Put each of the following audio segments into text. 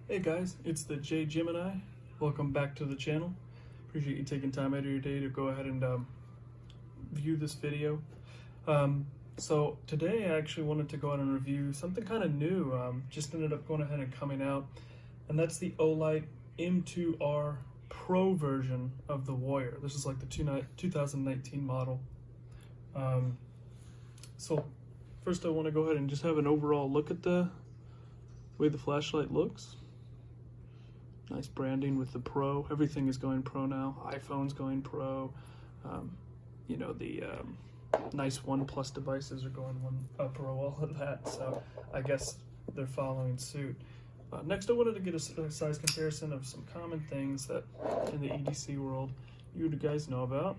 Hey guys, it's the J Gemini. Welcome back to the channel. Appreciate you taking time out of your day to go ahead and view this video. So today I actually wanted to go ahead and review something kind of new. Just ended up going ahead and coming out, and that's the Olight M2R Pro version of the Warrior. This is like the 2019 model. So first I want to go ahead and just have an overall look at the way the flashlight looks. Nice branding with the Pro. Everything is going Pro now. iPhone's going Pro. You know, the nice OnePlus devices are going Pro, all of that. So I guess they're following suit. Next, I wanted to get a size comparison of some common things that in the EDC world you guys know about.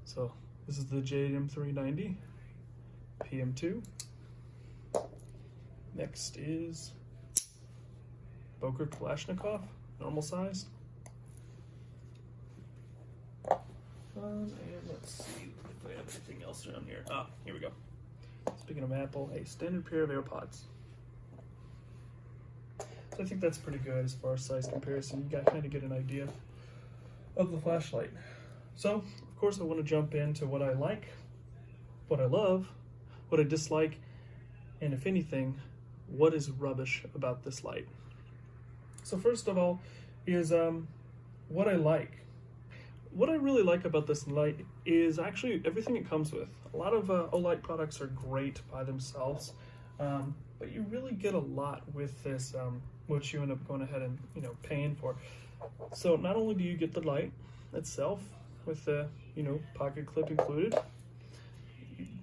So this is the JM390 PM2. Next is Boker Kalashnikov, normal size. And let's see if I have anything else around here. Ah, here we go. Speaking of Apple, a standard pair of AirPods. So I think that's pretty good as far as size comparison. You got kind of get an idea of the flashlight. So, of course, I want to jump into what I like, what I love, what I dislike, and if anything, what is rubbish about this light. So first of all is what I like. What I really like about this light is actually everything it comes with. A lot of Olight products are great by themselves, but you really get a lot with this, which you end up going ahead and paying for. So not only do you get the light itself with the pocket clip included.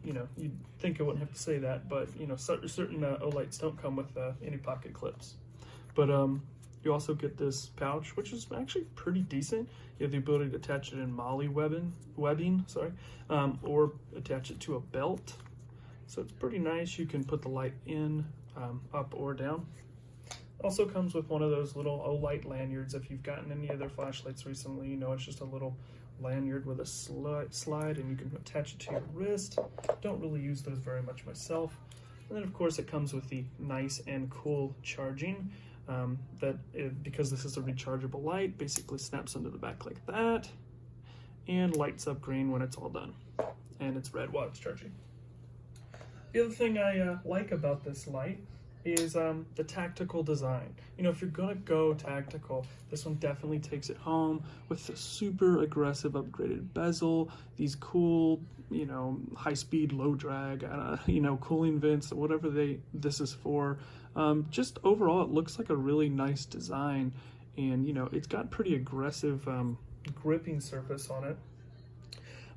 You'd think I wouldn't have to say that, but certain Olights don't come with any pocket clips. But you also get this pouch, which is actually pretty decent. You have the ability to attach it in MOLLE webbing, or attach it to a belt. So it's pretty nice. You can put the light in, up or down. Also comes with one of those little Olight lanyards. If you've gotten any of their flashlights recently, it's just a little lanyard with a slide, and you can attach it to your wrist. Don't really use those very much myself. And then of course it comes with the nice and cool charging. Because this is a rechargeable light, basically snaps into the back like that and lights up green when it's all done, and it's red while it's charging. The other thing I like about this light is the tactical design. If you're gonna go tactical, this one definitely takes it home with the super aggressive upgraded bezel, these cool, high-speed, low drag, cooling vents, whatever this is for. Just overall, it looks like a really nice design, and it's got pretty aggressive gripping surface on it.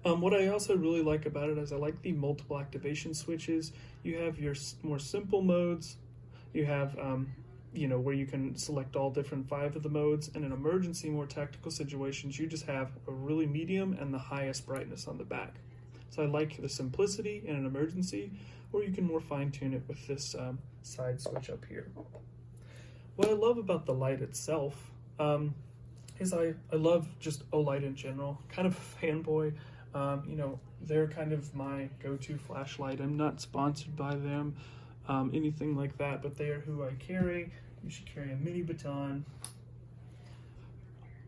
What I also really like about it is I like the multiple activation switches. You have your more simple modes. You have, where you can select all different 5 of the modes, and in emergency, more tactical situations, you just have a really medium and the highest brightness on the back. So I like the simplicity in an emergency, or you can more fine-tune it with this side switch up here. What I love about the light itself is I love just Olight in general. Kind of a fanboy. They're kind of my go-to flashlight. I'm not sponsored by them. Anything like that, but they are who I carry. You should carry a mini baton,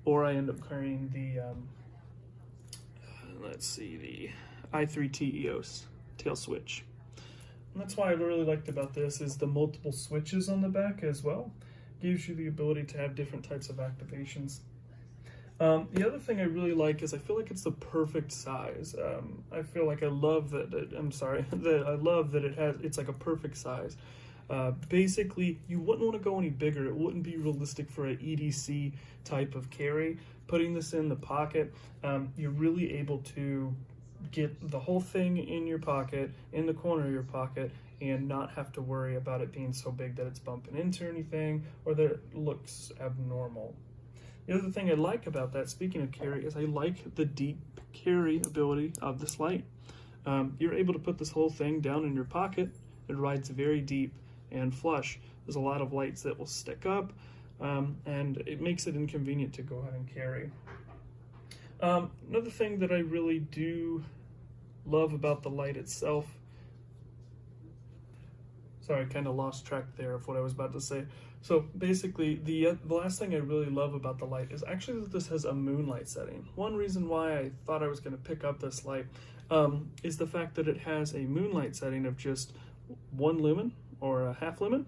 or I end up carrying the the i3T EOS tail switch. And that's why I really liked about this is the multiple switches on the back as well. Gives you the ability to have different types of activations. The other thing I really like is I feel like it's the perfect size. I feel like I love that it's like a perfect size. Basically, you wouldn't want to go any bigger. It wouldn't be realistic for an EDC type of carry. Putting this in the pocket, you're really able to get the whole thing in your pocket, in the corner of your pocket, and not have to worry about it being so big that it's bumping into anything or that it looks abnormal. The other thing I like about that, speaking of carry, is I like the deep carry ability of this light. You're able to put this whole thing down in your pocket. It rides very deep and flush. There's a lot of lights that will stick up, and it makes it inconvenient to go ahead and carry. Another thing that I really do love about the light itself Sorry, I kind of lost track there of what I was about to say. So basically, the last thing I really love about the light is actually that this has a moonlight setting. One reason why I thought I was going to pick up this light is the fact that it has a moonlight setting of just 1 lumen or a half lumen.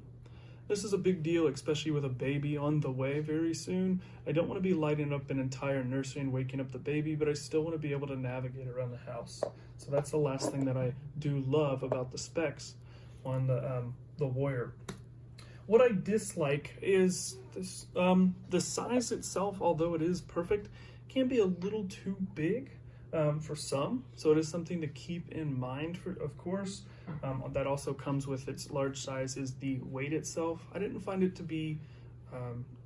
This is a big deal, especially with a baby on the way very soon. I don't want to be lighting up an entire nursery and waking up the baby, but I still want to be able to navigate around the house. So that's the last thing that I do love about the specs on the Warrior. What I dislike is this, the size itself, although it is perfect, can be a little too big for some. So it is something to keep in mind, of course. That also comes with its large size is the weight itself. I didn't find it to be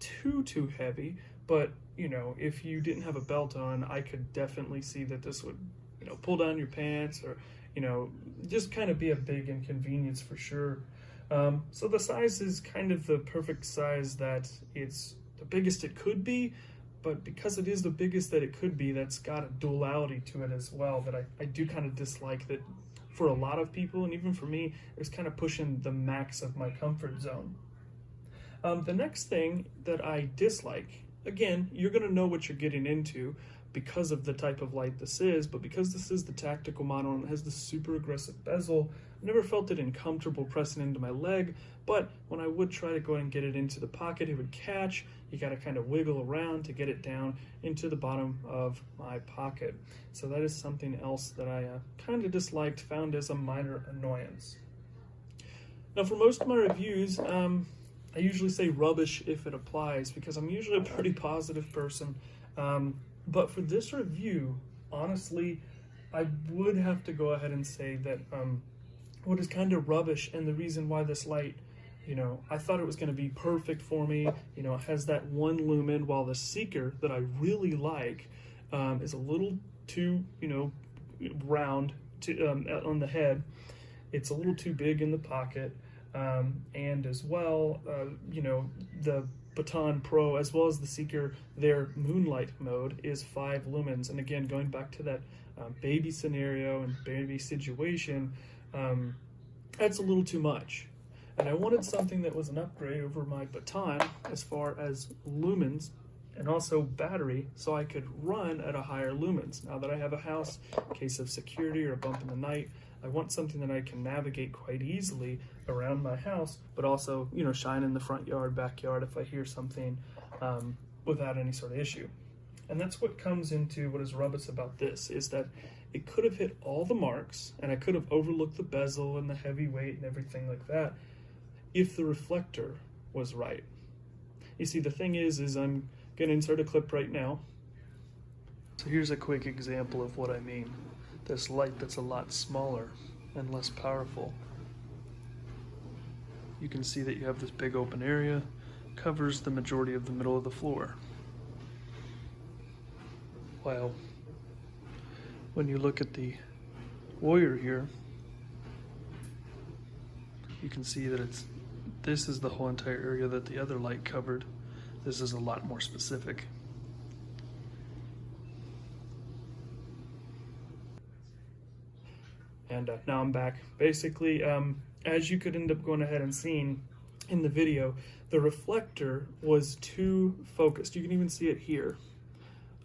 too heavy, but you know, if you didn't have a belt on, I could definitely see that this would, you know, pull down your pants or, you know, just kind of be a big inconvenience for sure. So the size is kind of the perfect size, that it's the biggest it could be, but because it is the biggest that it could be, that's got a duality to it as well that I do kind of dislike. That for a lot of people, and even for me, it's kind of pushing the max of my comfort zone. The next thing that I dislike, again, you're going to know what you're getting into because of the type of light this is, but because this is the tactical model and it has the super aggressive bezel, I never felt it uncomfortable pressing into my leg, but when I would try to go and get it into the pocket, it would catch. You got to kind of wiggle around to get it down into the bottom of my pocket. So that is something else that I kind of disliked, found as a minor annoyance. Now for most of my reviews, I usually say rubbish if it applies, because I'm usually a pretty positive person. But for this review, honestly, I would have to go ahead and say that what is kind of rubbish, and the reason why this light, you know, I thought it was going to be perfect for me. You know, it has that 1 lumen, while the Seeker that I really like is a little too, you know, round on the head. It's a little too big in the pocket, and as well, you know, the Baton Pro as well as the Seeker, their moonlight mode is 5 lumens. And again, going back to that baby scenario and baby situation, that's a little too much. And I wanted something that was an upgrade over my Baton as far as lumens and also battery, so I could run at a higher lumens. Now that I have a house, in case of security or a bump in the night, I want something that I can navigate quite easily around my house, but also, you know, shine in the front yard, backyard if I hear something without any sort of issue. And that's what comes into what is rubbish about this, is that it could have hit all the marks, and I could have overlooked the bezel and the heavy weight and everything like that if the reflector was right. You see, the thing is I'm going to insert a clip right now. So here's a quick example of what I mean. This light that's a lot smaller and less powerful. You can see that you have this big open area, covers the majority of the middle of the floor. While when you look at the Warrior here, you can see that this is the whole entire area that the other light covered. This is a lot more specific. And now I'm back. Basically, as you could end up going ahead and seeing in the video, the reflector was too focused. You can even see it here,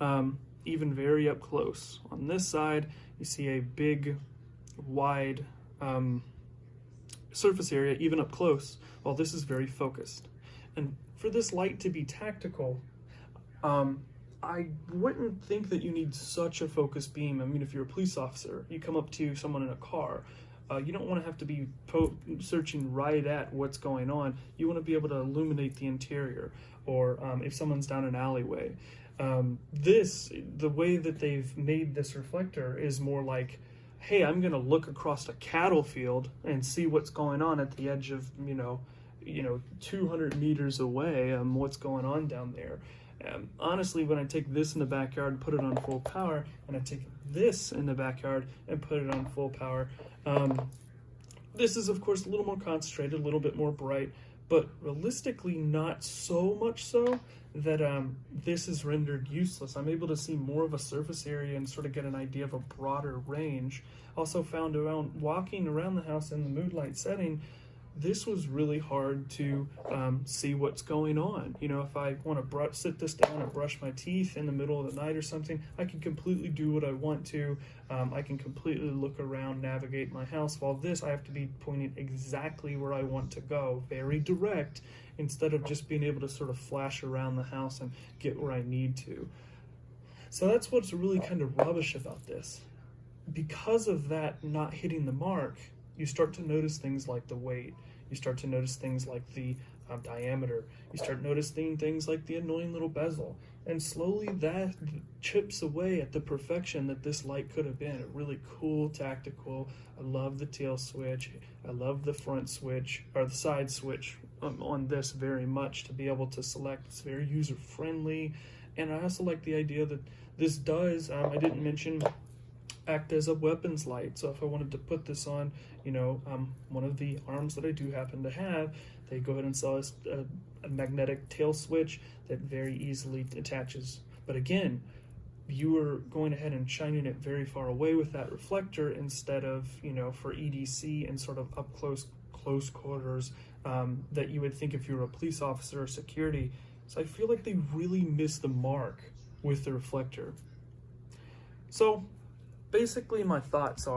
even very up close. On this side, you see a big, wide surface area, even up close, while this is very focused. And for this light to be tactical, I wouldn't think that you need such a focused beam. I mean, if you're a police officer, you come up to someone in a car, you don't want to have to be searching right at what's going on. You want to be able to illuminate the interior, or if someone's down an alleyway. The way that they've made this reflector is more like, hey, I'm going to look across a cattle field and see what's going on at the edge of, you know, 200 meters away, what's going on down there. Honestly, when I take this in the backyard and put it on full power, and I take this in the backyard and put it on full power, this is of course a little more concentrated, a little bit more bright, but realistically not so much so that this is rendered useless. I'm able to see more of a surface area and sort of get an idea of a broader range. Also found around walking around the house in the moonlight setting, this was really hard to see what's going on. You know, if I want to sit this down and brush my teeth in the middle of the night or something, I can completely do what I want to. I can completely look around, navigate my house. While this, I have to be pointing exactly where I want to go, very direct, instead of just being able to sort of flash around the house and get where I need to. So that's what's really kind of rubbish about this. Because of that not hitting the mark, you start to notice things like the weight. You start to notice things like the diameter. You start noticing things like the annoying little bezel. And slowly that chips away at the perfection that this light could have been. A really cool, tactical. I love the tail switch. I love the front switch, or the side switch on this very much, to be able to select. It's very user-friendly. And I also like the idea that this does, I didn't mention, act as a weapons light. So if I wanted to put this on, you know, one of the arms that I do happen to have, they go ahead and sell us a magnetic tail switch that very easily attaches. But again, you are going ahead and shining it very far away with that reflector, instead of, you know, for EDC and sort of up close quarters that you would think if you were a police officer or security. So I feel like they really missed the mark with the reflector. So basically my thoughts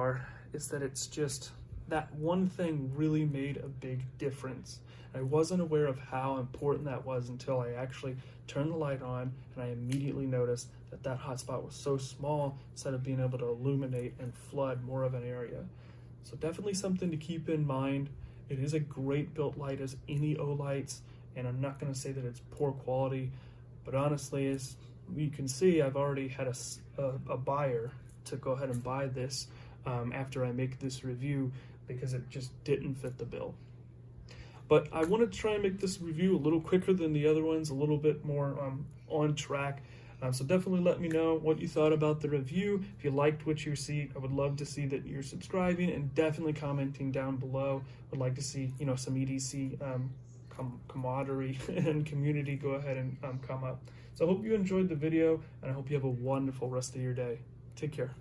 is that it's just that one thing really made a big difference. I wasn't aware of how important that was until I actually turned the light on, and I immediately noticed that that hotspot was so small, instead of being able to illuminate and flood more of an area. So definitely something to keep in mind. It is a great built light as any Olights, and I'm not going to say that it's poor quality, but honestly, as you can see, I've already had a buyer to go ahead and buy this after I make this review, because it just didn't fit the bill. But I wanted to try and make this review a little quicker than the other ones, a little bit more on track. So definitely let me know what you thought about the review. If you liked what you see, I would love to see that you're subscribing, and definitely commenting down below. Would like to see, you know, some EDC camaraderie and community go ahead and come up. So I hope you enjoyed the video, and I hope you have a wonderful rest of your day. Take care.